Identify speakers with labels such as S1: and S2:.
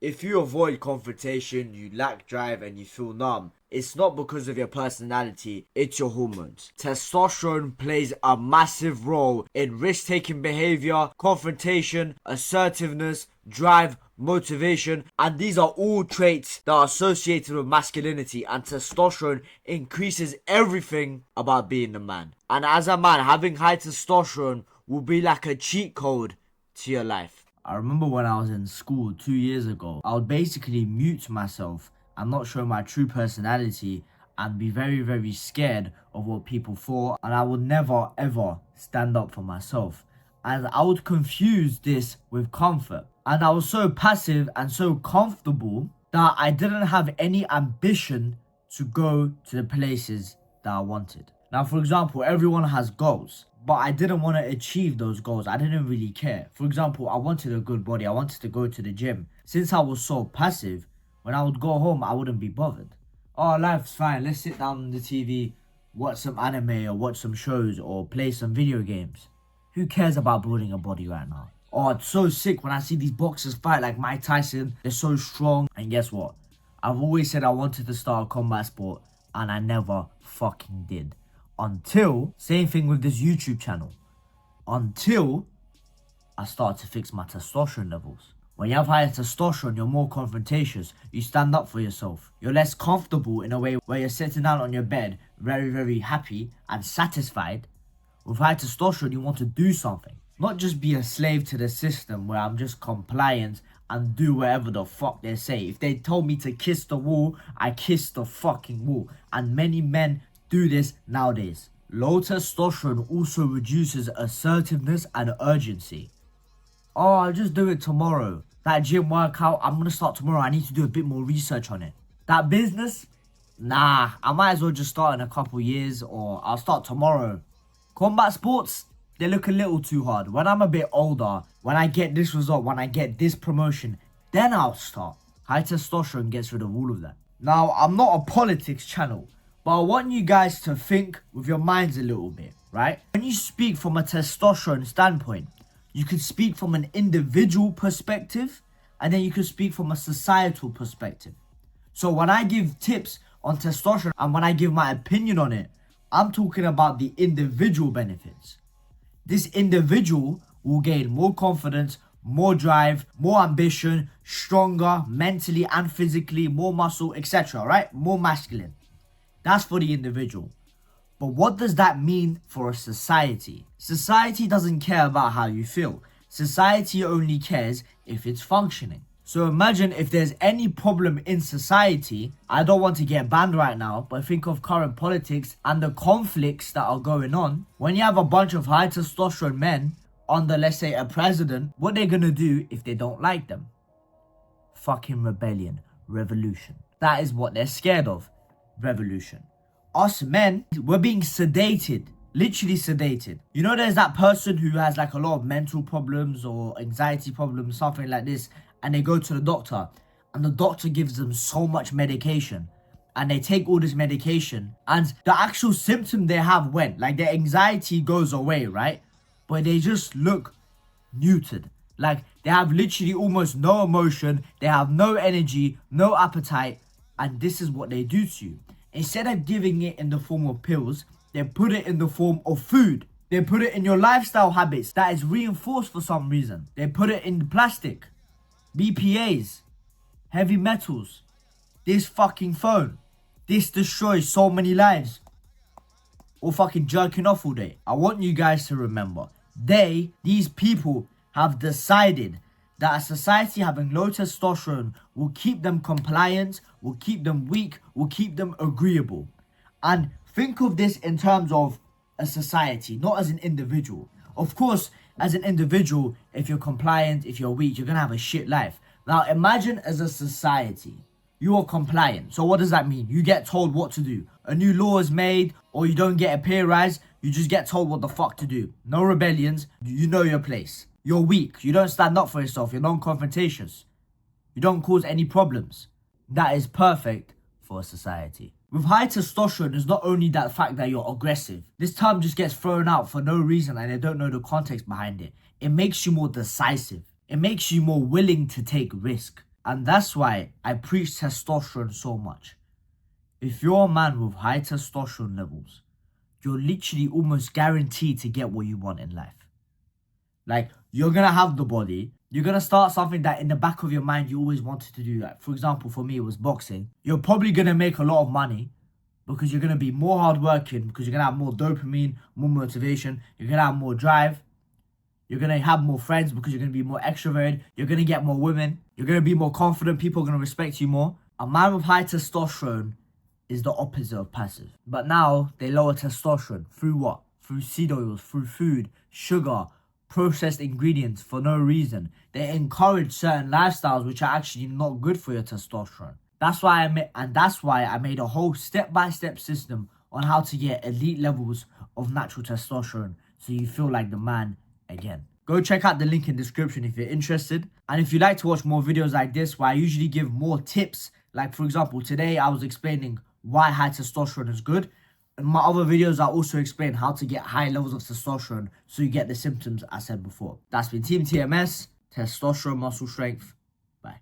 S1: If you avoid confrontation, you lack drive, and you feel numb, it's not because of your personality, it's your hormones. Testosterone plays a massive role in risk-taking behavior, confrontation, assertiveness, drive, motivation, and these are all traits that are associated with masculinity, and testosterone increases everything about being a man. And as a man, having high testosterone will be like a cheat code to your life. I remember when I was in school 2 years ago, I would basically mute myself and not show my true personality and be very, very scared of what people thought, and I would never ever stand up for myself. And I would confuse this with comfort. And I was so passive and so comfortable that I didn't have any ambition to go to the places that I wanted. Now, for example, everyone has goals, but I didn't want to achieve those goals. I didn't really care. For example, I wanted a good body. I wanted to go to the gym. Since I was so passive, when I would go home, I wouldn't be bothered. Oh, life's fine. Let's sit down on the TV, watch some anime or watch some shows or play some video games. Who cares about building a body right now? Oh, it's so sick when I see these boxers fight like Mike Tyson. They're so strong. And guess what? I've always said I wanted to start a combat sport, and I never fucking did. Until, same thing with this YouTube channel. Until I started to fix my testosterone levels. When you have higher testosterone, you're more confrontational. You stand up for yourself. You're less comfortable in a way where you're sitting down on your bed, very, very happy and satisfied. With high testosterone, you want to do something. Not just be a slave to the system where I'm just compliant and do whatever the fuck they say. If they told me to kiss the wall, I kiss the fucking wall. And many men do this nowadays. Low testosterone also reduces assertiveness and urgency. Oh, I'll just do it tomorrow. That gym workout, I'm gonna start tomorrow. I need to do a bit more research on it. That business, nah, I might as well just start in a couple years, or I'll start tomorrow. Combat sports, they look a little too hard. When I'm a bit older, when I get this result, when I get this promotion, then I'll start. High testosterone gets rid of all of that. Now, I'm not a politics channel, but I want you guys to think with your minds a little bit, right? When you speak from a testosterone standpoint, you could speak from an individual perspective, and then you could speak from a societal perspective. So when I give tips on testosterone and when I give my opinion on it, I'm talking about the individual benefits. This individual will gain more confidence, more drive, more ambition, stronger mentally and physically, more muscle, etc., right? More masculine. That's for the individual. But what does that mean for a society? Society doesn't care about how you feel. Society only cares if it's functioning. So imagine if there's any problem in society. I don't want to get banned right now, but think of current politics and the conflicts that are going on. When you have a bunch of high testosterone men under, let's say, a president, what they're gonna do if they don't like them? Fucking rebellion, revolution. That is what they're scared of. Revolution. Us men, we're being sedated, literally sedated. You know, there's that person who has like a lot of mental problems or anxiety problems, something like this, and they go to the doctor, and the doctor gives them so much medication, and they take all this medication, and the actual symptom they have went, like their anxiety goes away, right? But they just look muted. Like they have literally almost no emotion, they have no energy, no appetite, and this is what they do to you. Instead of giving it in the form of pills, they put it in the form of food. They put it in your lifestyle habits that is reinforced for some reason. They put it in plastic, BPAs, heavy metals, this fucking phone. This destroys so many lives. Or fucking jerking off all day. I want you guys to remember, these people have decided that a society having low testosterone will keep them compliant, will keep them weak, will keep them agreeable. And think of this in terms of a society, not as an individual. Of course, as an individual, if you're compliant, if you're weak, you're gonna have a shit life. Now imagine as a society, you are compliant. So what does that mean? You get told what to do. A new law is made, or you don't get a pay rise, you just get told what the fuck to do. No rebellions, you know your place. You're weak, you don't stand up for yourself, you're non-confrontational. You don't cause any problems. That is perfect for a society. With high testosterone, it's not only that fact that you're aggressive. This term just gets thrown out for no reason and they don't know the context behind it. It makes you more decisive. It makes you more willing to take risk. And that's why I preach testosterone so much. If you're a man with high testosterone levels, you're literally almost guaranteed to get what you want in life. Like, you're gonna have the body, you're gonna start something that in the back of your mind you always wanted to do. Like, for example, for me, it was boxing. You're probably gonna make a lot of money because you're gonna be more hardworking, because you're gonna have more dopamine, more motivation, you're gonna have more drive, you're gonna have more friends because you're gonna be more extroverted, you're gonna get more women, you're gonna be more confident, people are gonna respect you more. A man with high testosterone is the opposite of passive. But now they lower testosterone through what? Through seed oils, through food, sugar, processed ingredients for no reason. They encourage certain lifestyles which are actually not good for your testosterone. That's why I made a whole step-by-step system on how to get elite levels of natural testosterone so you feel like the man again. Go check out the link in the description if you're interested. And if you'd like to watch more videos like this where I usually give more tips, like for example, today I was explaining why high testosterone is good. In my other videos, I also explain how to get high levels of testosterone so you get the symptoms I said before. That's been Team TMS, Testosterone Muscle Strength. Bye.